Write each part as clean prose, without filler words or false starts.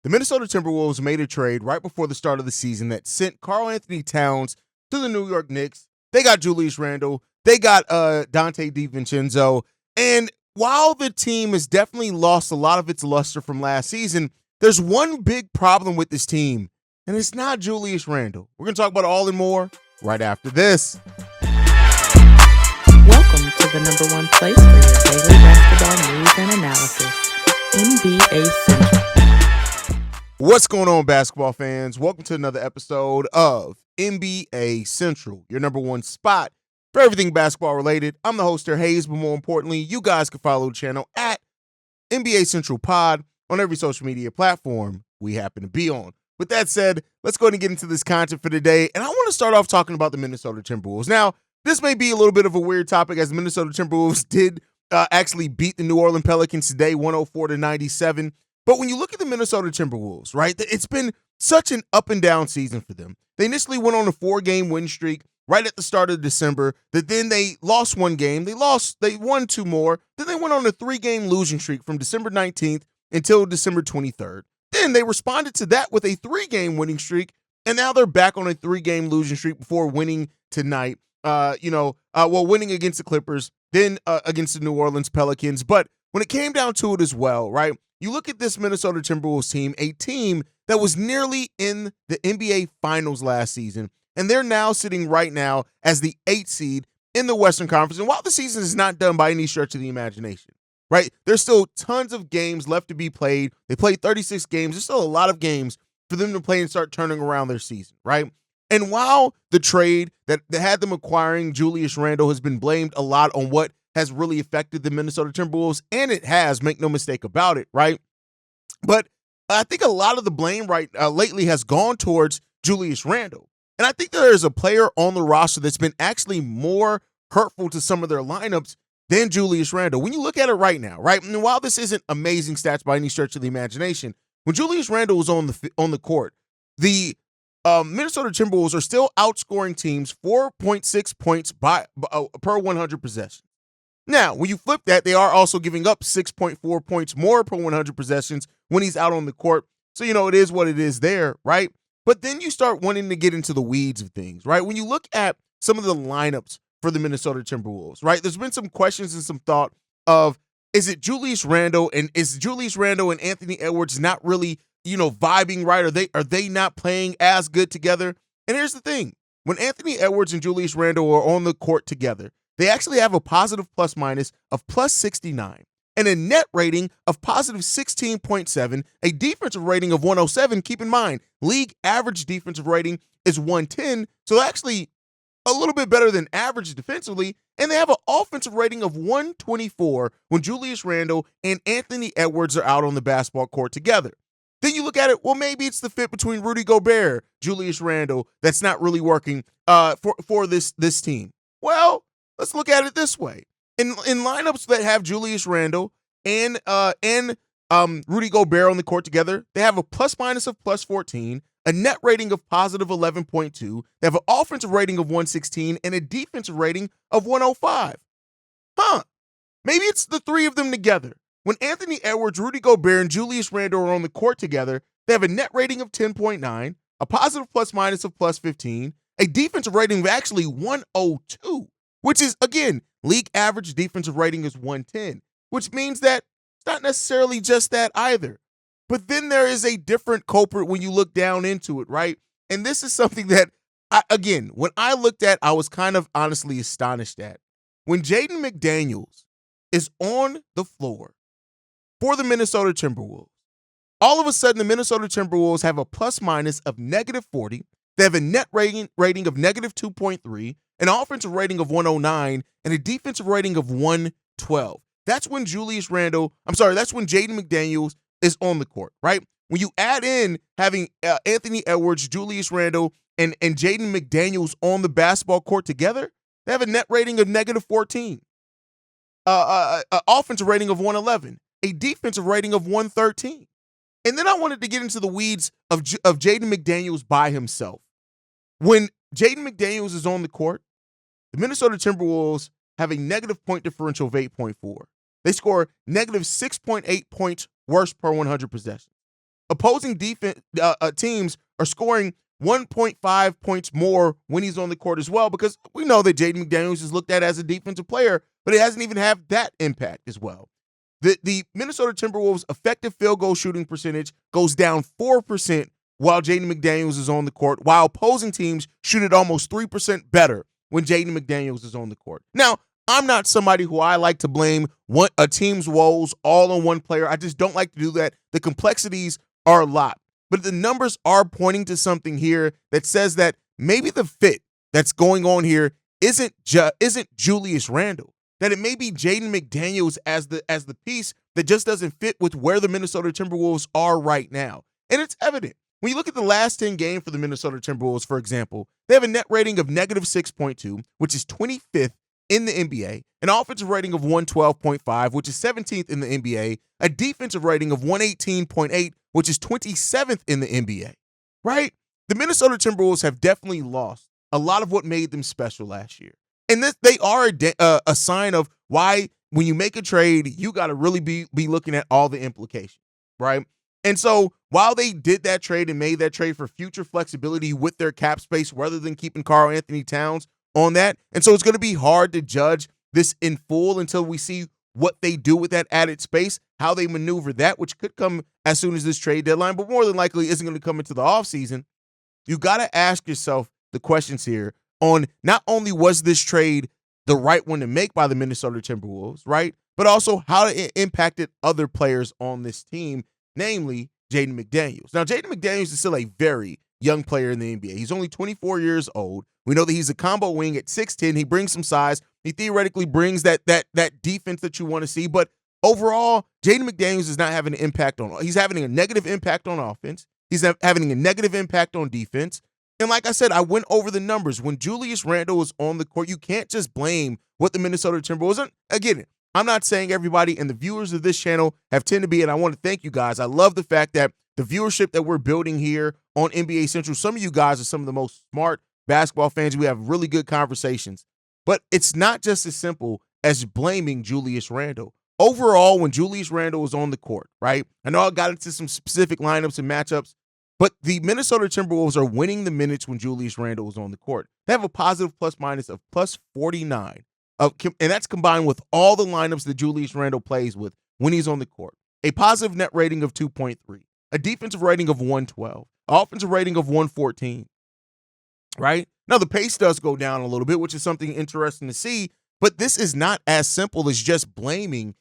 The Minnesota Timberwolves made a trade right before the start of the season that sent Karl Anthony Towns to the New York Knicks. They got Julius Randle. They got Dante DiVincenzo. And while the team has definitely lost a lot of its luster from last season, there's one big problem with this team, and it's not Julius Randle. We're going to talk about all and more right after this. Welcome to the number one place for your daily basketball news and analysis, NBA Central. What's going on, basketball fans? Welcome to another episode of NBA Central, your number one spot for everything basketball related. I'm the host here, Haize, but more importantly, you guys can follow the channel at NBA Central Pod on every social media platform we happen to be on. With that said, let's go ahead and get into this content for today, and I want to start off talking about the Minnesota Timberwolves. Now, this may be a little bit of a weird topic, as the Minnesota Timberwolves did actually beat the New Orleans Pelicans today, 104-97. But when you look at the Minnesota Timberwolves, right, it's been such an up and down season for them. They initially went on a 4-game win streak right at the start of December. That then they lost one game. They won two more. Then they went on a 3-game losing streak from December 19th until December 23rd. Then they responded to that with a 3-game winning streak, and now they're back on a 3-game losing streak before winning tonight. Winning against the Clippers, then against the New Orleans Pelicans. But when it came down to it as well, right, you look at this Minnesota Timberwolves team, a team that was nearly in the NBA Finals last season, and they're now sitting right now as the 8th seed in the Western Conference. And while the season is not done by any stretch of the imagination, right, there's still tons of games left to be played. They played 36 games. There's still a lot of games for them to play and start turning around their season, right? And while the trade that had them acquiring Julius Randle has been blamed a lot on what has really affected the Minnesota Timberwolves, and it has, make no mistake about it, right? But I think a lot of the blame lately has gone towards Julius Randle. And I think there is a player on the roster that's been actually more hurtful to some of their lineups than Julius Randle. When you look at it right now, right, and while this isn't amazing stats by any stretch of the imagination, when Julius Randle was on the court, the Minnesota Timberwolves are still outscoring teams 4.6 points per 100 possessions. Now, when you flip that, they are also giving up 6.4 points more per 100 possessions when he's out on the court. So, it is what it is there, right? But then you start wanting to get into the weeds of things, right? When you look at some of the lineups for the Minnesota Timberwolves, right, there's been some questions and some thought of, is it Julius Randle, and is Julius Randle and Anthony Edwards not really, vibing right? Are they not playing as good together? And here's the thing. When Anthony Edwards and Julius Randle are on the court together, they actually have a positive plus minus of plus 69 and a net rating of positive 16.7, a defensive rating of 107. Keep in mind, league average defensive rating is 110, so actually a little bit better than average defensively. And they have an offensive rating of 124 when Julius Randle and Anthony Edwards are out on the basketball court together. Then you look at it, well, maybe it's the fit between Rudy Gobert, Julius Randle, that's not really working for this team. Well, let's look at it this way. In lineups that have Julius Randle and Rudy Gobert on the court together, they have a plus minus of plus 14, a net rating of positive 11.2. They have an offensive rating of 116 and a defensive rating of 105. Maybe it's the three of them together. When Anthony Edwards, Rudy Gobert, and Julius Randle are on the court together, they have a net rating of 10.9, a positive plus minus of plus 15, a defensive rating of actually 102, which is, again, league average defensive rating is 110, which means that it's not necessarily just that either. But then there is a different culprit when you look down into it, right? And this is something that, when I looked at, I was kind of honestly astonished at. When Jaden McDaniels is on the floor for the Minnesota Timberwolves, all of a sudden the Minnesota Timberwolves have a plus minus of negative 40. They have a net rating of negative 2.3, an offensive rating of 109, and a defensive rating of 112. That's when Jaden McDaniels is on the court, right? When you add in having Anthony Edwards, Julius Randle, and Jaden McDaniels on the basketball court together, they have a net rating of negative 14, offensive rating of 111, a defensive rating of 113. And then I wanted to get into the weeds of Jaden McDaniels by himself. When Jaden McDaniels is on the court, the Minnesota Timberwolves have a negative point differential of 8.4. They score negative 6.8 points worse per 100 possessions. Opposing defense teams are scoring 1.5 points more when he's on the court as well, because we know that Jaden McDaniels is looked at as a defensive player, but it hasn't even had that impact as well. The Minnesota Timberwolves' effective field goal shooting percentage goes down 4% while Jaden McDaniels is on the court, while opposing teams shoot it almost 3% better when Jaden McDaniels is on the court. Now, I'm not somebody who I like to blame a team's woes all on one player. I just don't like to do that. The complexities are a lot. But the numbers are pointing to something here that says that maybe the fit that's going on here isn't Julius Randle. That it may be Jaden McDaniels as the piece that just doesn't fit with where the Minnesota Timberwolves are right now. And it's evident. When you look at the last 10 games for the Minnesota Timberwolves, for example, they have a net rating of negative 6.2, which is 25th in the NBA, an offensive rating of 112.5, which is 17th in the NBA, a defensive rating of 118.8, which is 27th in the NBA, right? The Minnesota Timberwolves have definitely lost a lot of what made them special last year. And they are a sign of why when you make a trade, you got to really be looking at all the implications, right? And so while they did that trade and made that trade for future flexibility with their cap space rather than keeping Karl Anthony Towns on that, and so it's going to be hard to judge this in full until we see what they do with that added space, how they maneuver that, which could come as soon as this trade deadline, but more than likely isn't going to come into the offseason. You got to ask yourself the questions here on not only was this trade the right one to make by the Minnesota Timberwolves, right, but also how it impacted other players on this team, namely Jaden McDaniels. Now, Jaden McDaniels is still a very young player in the NBA. He's only 24 years old. We know that he's a combo wing at 6'10". He brings some size. He theoretically brings that defense that you want to see. But overall, Jaden McDaniels is not having an impact on – he's having a negative impact on offense. He's having a negative impact on defense. And like I said, I went over the numbers. When Julius Randle is on the court, you can't just blame what the Minnesota Timberwolves are. Again, I'm not saying everybody, and the viewers of this channel have tended to be, and I want to thank you guys. I love the fact that the viewership that we're building here on NBA Central, some of you guys are some of the most smart basketball fans. We have really good conversations. But it's not just as simple as blaming Julius Randle. Overall, when Julius Randle was on the court, right? I know I got into some specific lineups and matchups, but the Minnesota Timberwolves are winning the minutes when Julius Randle was on the court. They have a positive plus minus of plus 49, and that's combined with all the lineups that Julius Randle plays with when he's on the court. A positive net rating of 2.3, a defensive rating of 112, offensive rating of 114, right? Now, the pace does go down a little bit, which is something interesting to see, but this is not as simple as just blaming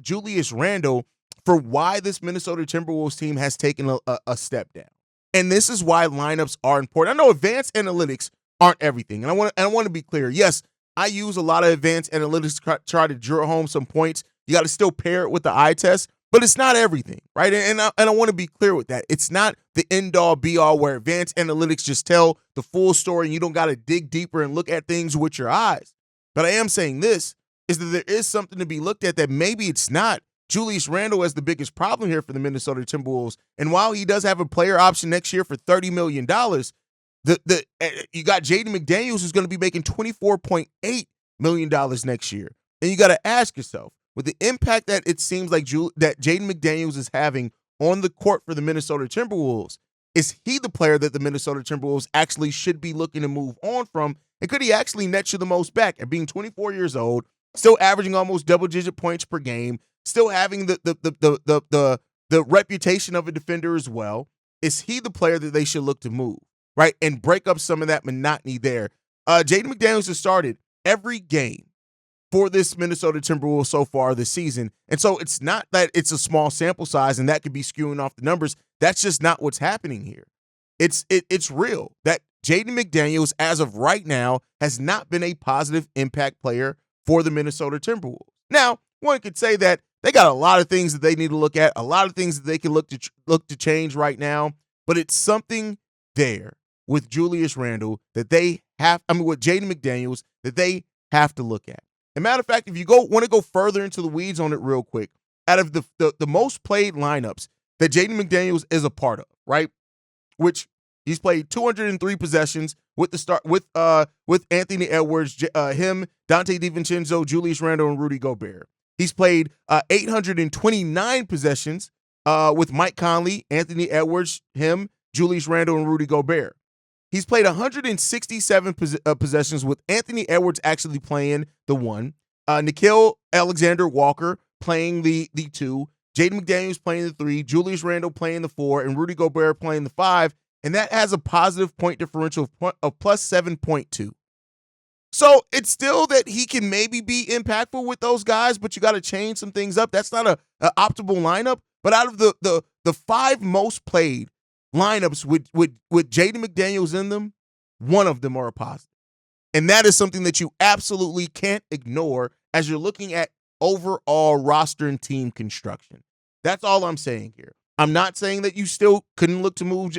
Julius Randle for why this Minnesota Timberwolves team has taken a step down. And this is why lineups are important. I know advanced analytics aren't everything. And I want to be clear. Yes, I use a lot of advanced analytics to try to drill home some points. You got to still pair it with the eye test, but it's not everything, right? And I want to be clear with that. It's not the end-all, be-all where advanced analytics just tell the full story and you don't got to dig deeper and look at things with your eyes. But I am saying this, is that there is something to be looked at that maybe it's not Julius Randle as the biggest problem here for the Minnesota Timberwolves. And while he does have a player option next year for $30 million, you got Jaden McDaniels who's going to be making $24.8 million next year. And you got to ask yourself, with the impact that it seems like that Jaden McDaniels is having on the court for the Minnesota Timberwolves, is he the player that the Minnesota Timberwolves actually should be looking to move on from? And could he actually net you the most back at being 24 years old, still averaging almost double-digit points per game, still having the reputation of a defender as well? Is he the player that they should look to move, right, and break up some of that monotony there? Jaden McDaniels has started every game for this Minnesota Timberwolves so far this season, and so it's not that it's a small sample size and that could be skewing off the numbers. That's just not what's happening here. It's real that Jaden McDaniels, as of right now, has not been a positive impact player for the Minnesota Timberwolves. Now, one could say that they got a lot of things that they need to look at, a lot of things that they can look to change right now, but it's something there with Julius Randle that they have, with Jaden McDaniels that they have to look at. As a matter of fact, if you want to go further into the weeds on it real quick, out of the most played lineups that Jaden McDaniels is a part of, right, which he's played 203 possessions with Anthony Edwards, him, Dante DiVincenzo, Julius Randle, and Rudy Gobert. He's played 829 possessions with Mike Conley, Anthony Edwards, him, Julius Randle, and Rudy Gobert. He's played 167 possessions with Anthony Edwards actually playing the 1, Nickeil Alexander-Walker playing the 2, Jaden McDaniels playing the 3, Julius Randle playing the 4, and Rudy Gobert playing the 5, and that has a positive point differential of plus 7.2. So it's still that he can maybe be impactful with those guys, but you got to change some things up. That's not an optimal lineup. But out of the 5 most played lineups with Jaden McDaniels in them, 1 of them are a positive. And that is something that you absolutely can't ignore as you're looking at overall roster and team construction. That's all I'm saying here. I'm not saying that you still couldn't look to move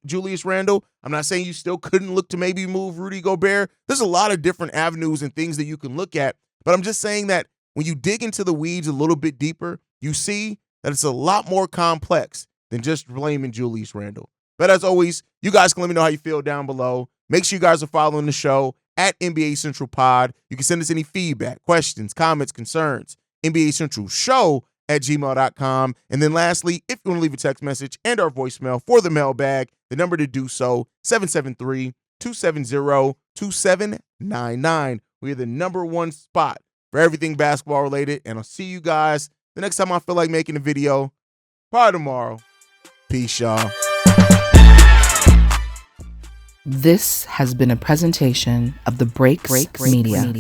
Julius Randle. I'm not saying you still couldn't look to maybe move Rudy Gobert. There's a lot of different avenues and things that you can look at. But I'm just saying that when you dig into the weeds a little bit deeper, you see that it's a lot more complex than just blaming Julius Randle. But as always, you guys can let me know how you feel down below. Make sure you guys are following the show at NBA Central Pod. You can send us any feedback, questions, comments, concerns, NBA Central Show at gmail.com. And then lastly, if you want to leave a text message and our voicemail for the mailbag, the number to do so, 773-270-2799. We are the #1 spot for everything basketball related. And I'll see you guys the next time I feel like making a video. Probably tomorrow. Peace, y'all. This has been a presentation of the Breaks Media.